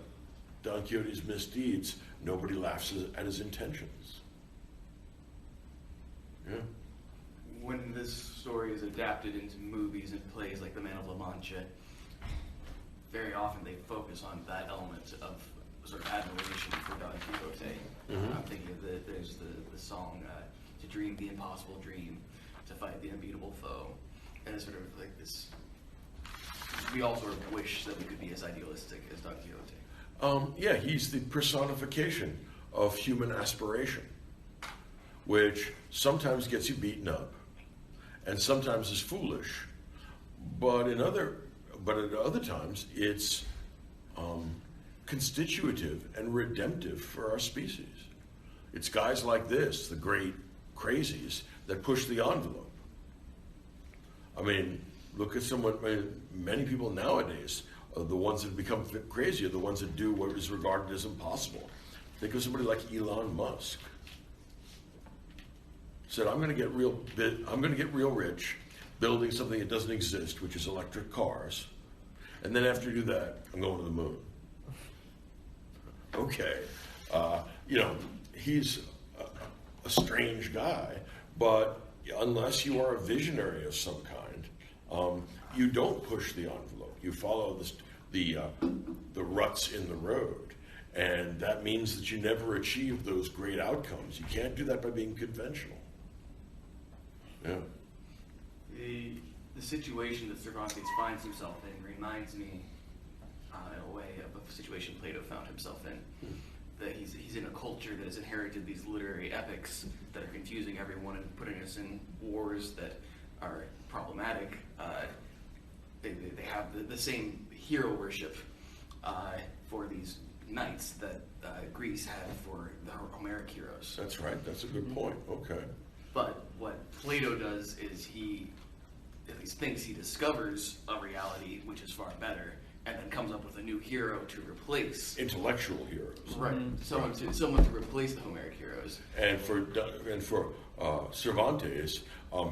Don Quixote's misdeeds, nobody laughs at his intentions. Yeah. When this story is adapted into movies and plays like The Man of La Mancha, very often they focus on that element of sort of admiration for Don Quixote. Mm-hmm. I'm thinking of there's the song "To Dream the Impossible Dream," to fight the unbeatable foe, and it's sort of like this. We all sort of wish that we could be as idealistic as Don Quixote. Yeah, he's the personification of human aspiration, which sometimes gets you beaten up, and sometimes is foolish, but at other times it's constitutive and redemptive for our species. It's guys like this, the great crazies, that push the envelope. I mean, look at many people nowadays, the ones that become crazy are the ones that do what is regarded as impossible. Think of somebody like Elon Musk. Said, I'm going to get real rich, building something that doesn't exist, which is electric cars, and then after you do that, I'm going to the moon. Okay, he's a strange guy, but unless you are a visionary of some kind, you don't push the envelope. You follow the ruts in the road, and that means that you never achieve those great outcomes. You can't do that by being conventional. Yeah. The situation that Cervantes finds himself in reminds me, in a way, of a situation Plato found himself in. That he's in a culture that has inherited these literary epics that are confusing everyone and putting us in wars that are problematic. They have the same hero worship for these knights that Greece had for the Homeric heroes. That's right. That's a good point. Okay. But what Plato does is he at least thinks he discovers a reality which is far better, and then comes up with a new hero to replace Intellectual heroes. right someone to replace the Homeric heroes. And for Cervantes,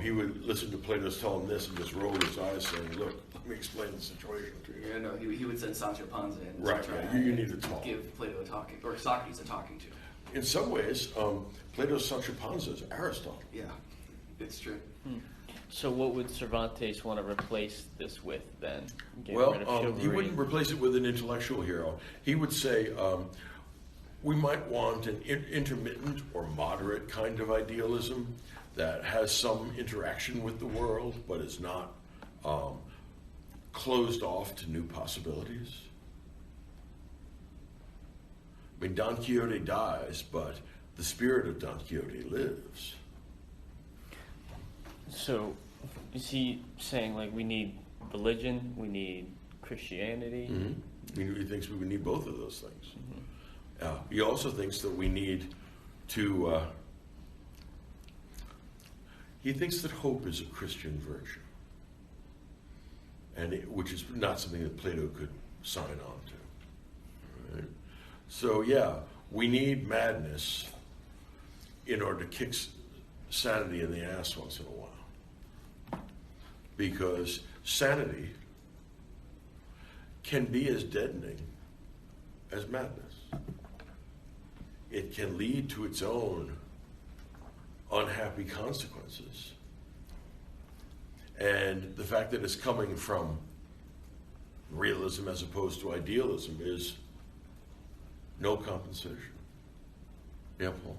he would listen to Plato tell him this and just roll his eyes, saying, "Look, let me explain the situation to you." Yeah, no, he would send Sancho Panza in Right, to try yeah, you need to talk. give Plato a talking, or Socrates a talking to. In some ways, Plato's Sancho Panza is Aristotle. Yeah, it's true. So what would Cervantes want to replace this with then? Getting Well, rid of he chivalry? wouldn't replace it with an intellectual hero. He would say, we might want an intermittent or moderate kind of idealism that has some interaction with the world, but is not closed off to new possibilities. I mean, Don Quixote dies, but the spirit of Don Quixote lives. So is he saying, like, we need religion, we need Christianity? Mm-hmm. He thinks we need both of those things. He also thinks that we need to... he thinks that hope is a Christian virtue, and which is not something that Plato could sign on to. Right? So yeah, we need madness in order to kick sanity in the ass once in a while. Because sanity can be as deadening as madness. It can lead to its own unhappy consequences. And the fact that it's coming from realism as opposed to idealism is no compensation. Yeah, Paul?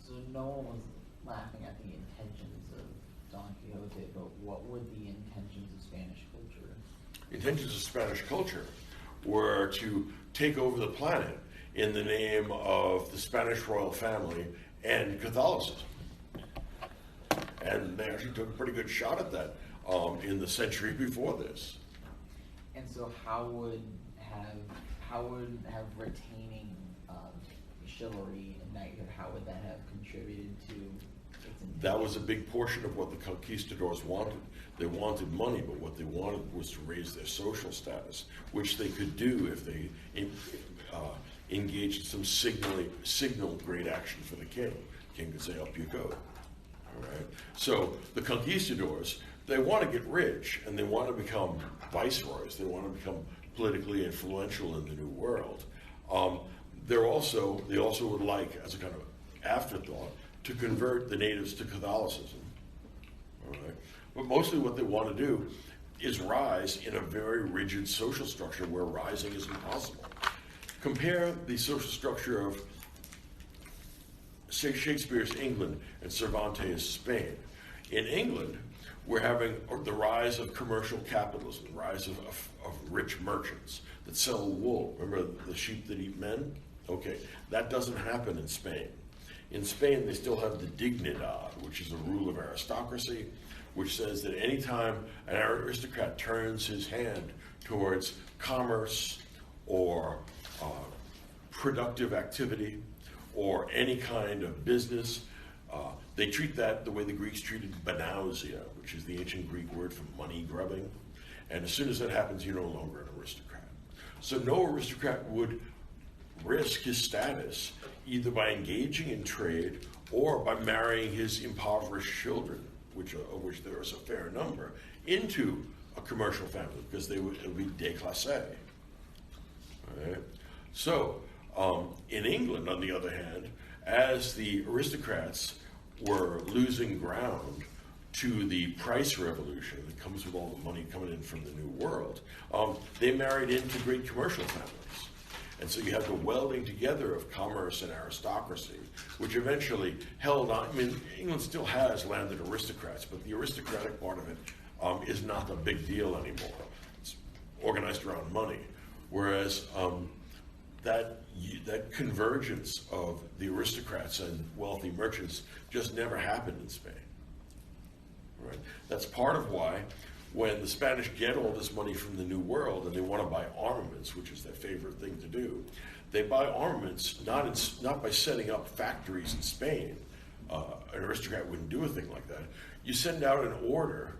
So no one was laughing at the intentions of Don Quixote, but what were the intentions of Spanish culture? Intentions of Spanish culture were to take over the planet in the name of the Spanish royal family and Catholicism. And they actually took a pretty good shot at that in the century before this. And so how would retaining chivalry and knighthood, how would that have contributed to its intentions? That was a big portion of what the conquistadors wanted. They wanted money, but what they wanted was to raise their social status, which they could do if they engaged in some signal great action for the king. The king could say, up you go. All right? So the conquistadors, they want to get rich, and they want to become viceroys. They want to become politically influential in the New World. They also would like, as a kind of afterthought, to convert the natives to Catholicism. All right? But mostly what they want to do is rise in a very rigid social structure where rising is impossible. Compare the social structure of, say, Shakespeare's England and Cervantes' Spain. In England, we're having the rise of commercial capitalism, the rise of rich merchants that sell wool. Remember the sheep that eat men? Okay, that doesn't happen in Spain. In Spain, they still have the dignidad, which is a rule of aristocracy, which says that anytime an aristocrat turns his hand towards commerce or productive activity or any kind of business, they treat that the way the Greeks treated banausia, which is the ancient Greek word for money grubbing. And as soon as that happens, you're no longer an aristocrat. So no aristocrat would risk his status either by engaging in trade or by marrying his impoverished children, of which there is a fair number, into a commercial family, because it would be déclassé. All right? So in England, on the other hand, as the aristocrats were losing ground to the price revolution that comes with all the money coming in from the New World, they married into great commercial families. And so you have the welding together of commerce and aristocracy, which eventually held on. I mean, England still has landed aristocrats, but the aristocratic part of it is not a big deal anymore. It's organized around money. Whereas that convergence of the aristocrats and wealthy merchants just never happened in Spain. Right? That's part of why when the Spanish get all this money from the New World and they want to buy armaments, which is their favorite thing to do, they buy armaments not by setting up factories in Spain. An aristocrat wouldn't do a thing like that. You send out an order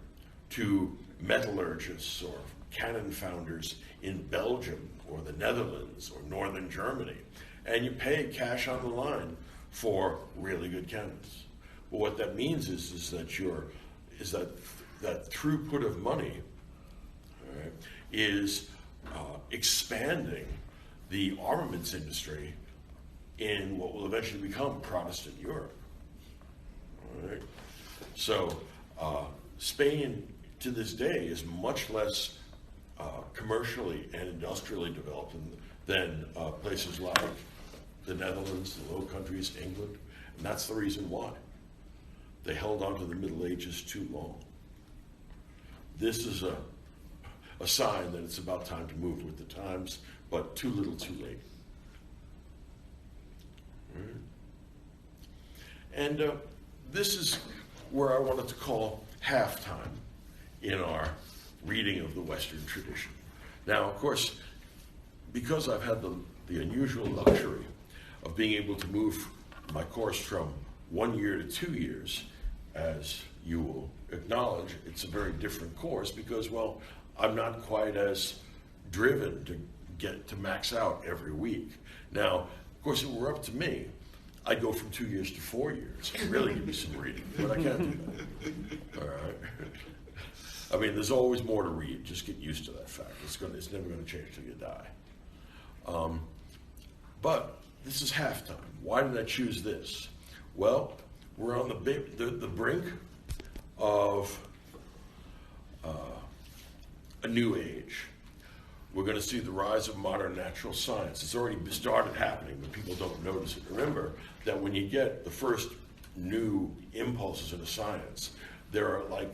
to metallurgists or cannon founders in Belgium or the Netherlands or northern Germany, and you pay cash on the line for really good cannons. But what that means is that throughput of money, all right, is expanding the armaments industry in what will eventually become Protestant Europe. All right? So Spain, to this day, is much less commercially and industrially developed than places like the Netherlands, the Low Countries, England, and that's the reason why. They held on to the Middle Ages too long. This is a sign that it's about time to move with the times, but too little too late. Right. And this is where I wanted to call halftime in our reading of the Western tradition. Now, of course, because I've had the unusual luxury of being able to move my course from 1 year to 2 years, as you will acknowledge, it's a very different course because, well, I'm not quite as driven to get to max out every week. Now, of course, if it were up to me, I'd go from 2 years to 4 years and really give me some reading, but I can't do that. All right. I mean, there's always more to read. Just get used to that fact. It's never going to change till you die. But this is halftime. Why did I choose this? Well, we're on the brink of a new age. We're going to see the rise of modern natural science. It's already started happening, but people don't notice it. Remember that when you get the first new impulses into science, there are like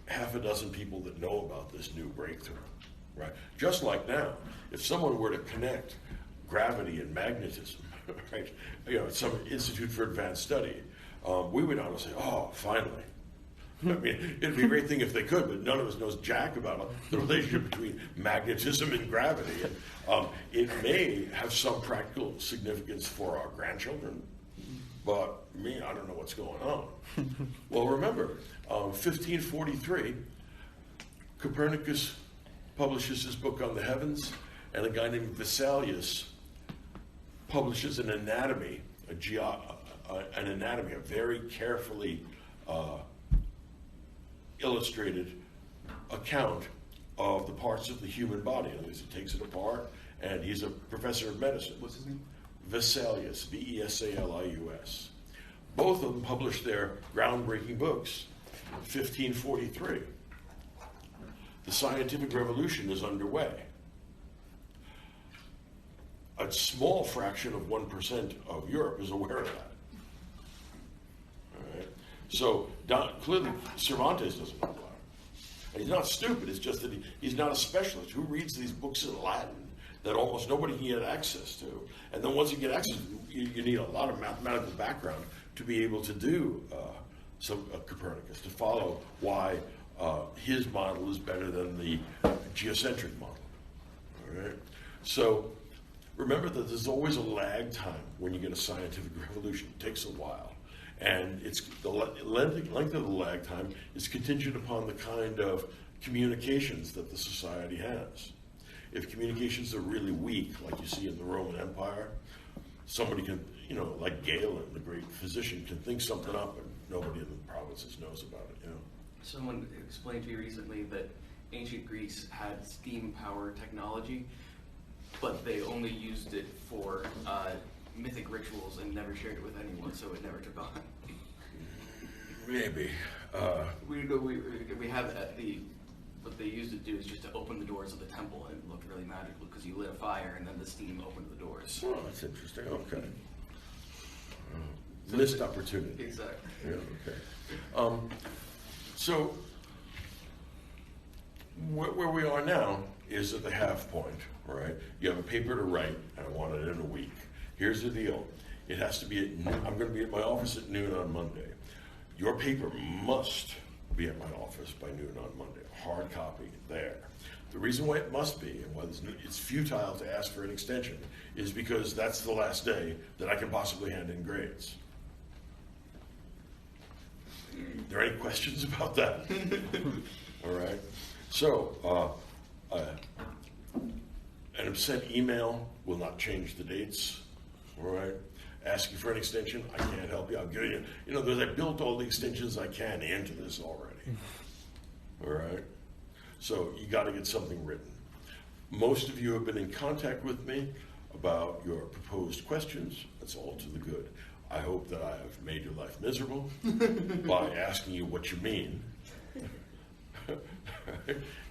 half a dozen people that know about this new breakthrough, right? Just like now, if someone were to connect gravity and magnetism, right, at some Institute for Advanced Study, we would all say, oh, finally. I mean, it'd be a great thing if they could, but none of us knows jack about the relationship between magnetism and gravity. And it may have some practical significance for our grandchildren, but me, I don't know what's going on. Well, remember, 1543, Copernicus publishes his book on the heavens, and a guy named Vesalius publishes an anatomy, a very carefully illustrated account of the parts of the human body. In other words, he takes it apart, and he's a professor of medicine. What's his name? Vesalius, Vesalius. Both of them published their groundbreaking books in 1543. The scientific revolution is underway. A small fraction of 1% of Europe is aware of that. All right? So clearly Cervantes doesn't know about it. And he's not stupid, it's just that he's not a specialist. Who reads these books in Latin that almost nobody can get access to? And then once you get access, you need a lot of mathematical background to be able to do Copernicus, to follow why his model is better than the geocentric model. All right? So remember that there's always a lag time when you get a scientific revolution. It takes a while. And it's the length of the lag time is contingent upon the kind of communications that the society has. If communications are really weak, like you see in the Roman Empire, somebody can, like Galen, the great physician, can think something up and nobody in the provinces knows about it. Someone explained to me recently that ancient Greece had steam power technology, but they only used it for mythic rituals and never shared it with anyone, so it never took on. Maybe. We have what they used to do is just to open the doors of the temple, and it looked really magical because you lit a fire and then the steam opened the doors. Oh, that's interesting. Okay. Missed opportunity. Exactly. Yeah, okay. So where we are now is at the half point, right? You have a paper to write, and I want it in a week. Here's the deal. It has to be at noon. I'm going to be at my office at noon on Monday. Your paper must be at my office by noon on Monday. Hard copy there. The reason why it must be, and why it's futile to ask for an extension, is because that's the last day that I can possibly hand in grades. Are there any questions about that? All right. So, an absent email will not change the dates. All right. Asking for an extension, I can't help you. I'll give you. I built all the extensions I can into this already. All right. So you got to get something written. Most of you have been in contact with me about your proposed questions. That's all to the good. I hope that I have made your life miserable by asking you what you mean,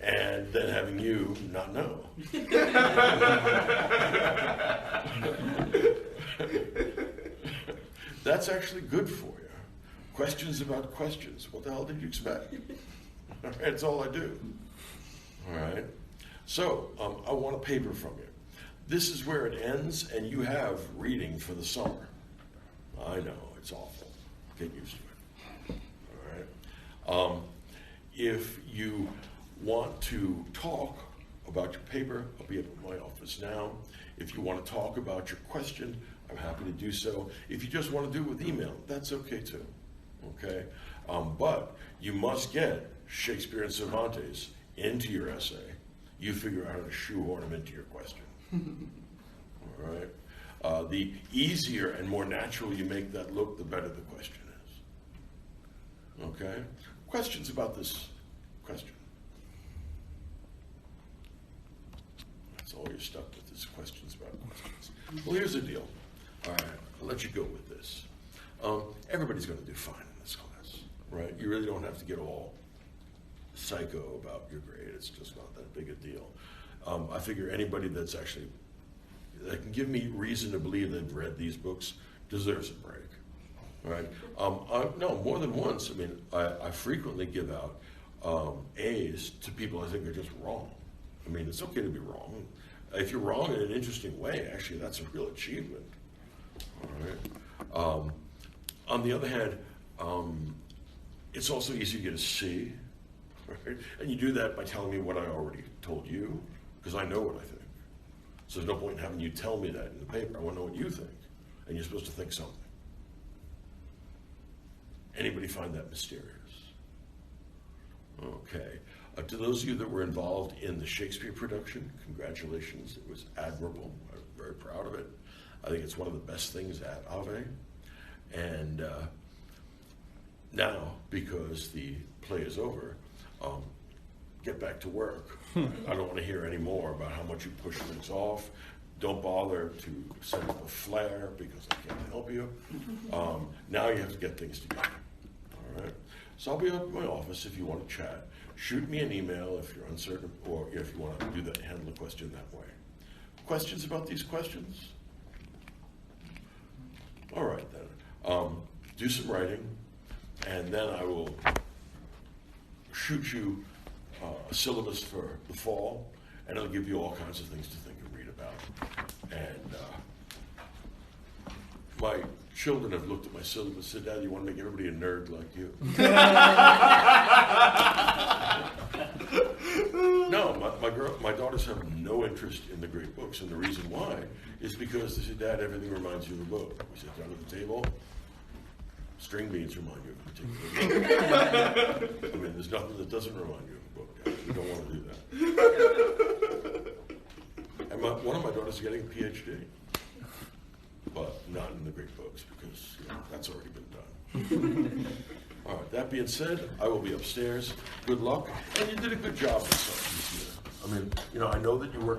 and then having you not know. That's actually good for you. Questions about questions. What the hell did you expect? That's all I do. All right. So I want a paper from you. This is where it ends, and you have reading for the summer. I know, it's awful. Get used to it. All right. If you want to talk about your paper, I'll be at my office now. If you want to talk about your question, I'm happy to do so. If you just want to do it with email, that's okay too. Okay? But you must get Shakespeare and Cervantes into your essay. You figure out how to shoehorn them into your question. All right? The easier and more natural you make that look, the better the question is. Okay? Questions about this question? That's all you're stuck with is questions about questions. Well, here's the deal. All right, I'll let you go with this. Everybody's going to do fine in this class, right? You really don't have to get all psycho about your grade. It's just not that big a deal. I figure anybody that can give me reason to believe they've read these books deserves a break, right? No, more than once. I mean, I frequently give out A's to people I think are just wrong. I mean, it's okay to be wrong. If you're wrong in an interesting way, actually, that's a real achievement. All right. On the other hand, it's also easy to get a C, right? And you do that by telling me what I already told you, because I know what I think. So there's no point in having you tell me that in the paper. I want to know what you think, and you're supposed to think something. Anybody find that mysterious? Okay. To those of you that were involved in the Shakespeare production, congratulations. It was admirable. I'm very proud of it. I think it's one of the best things at Ave. And now, because the play is over, get back to work. I don't want to hear any more about how much you push things off. Don't bother to send up a flare because I can't help you. Now you have to get things together. All right. So I'll be up at my office if you want to chat. Shoot me an email if you're uncertain, or if you want to do that, handle the question that way. Questions about these questions? All right then. Do some writing. and then I will shoot you a syllabus for the fall, and it'll give you all kinds of things to think and read about. And my children have looked at my syllabus and said, Dad, you want to make everybody a nerd like you? No, my daughters have no interest in the great books, and the reason why is because they said, Dad, everything reminds you of a book. We sit down at the table, string beans remind you of a particular book. I mean, there's nothing that doesn't remind you of a book, guys. We don't want to do that. And one of my daughters is getting a PhD, but not in the great books, because that's already been done. All right, that being said, I will be upstairs. Good luck, and you did a good job this year. I mean, I know that you worked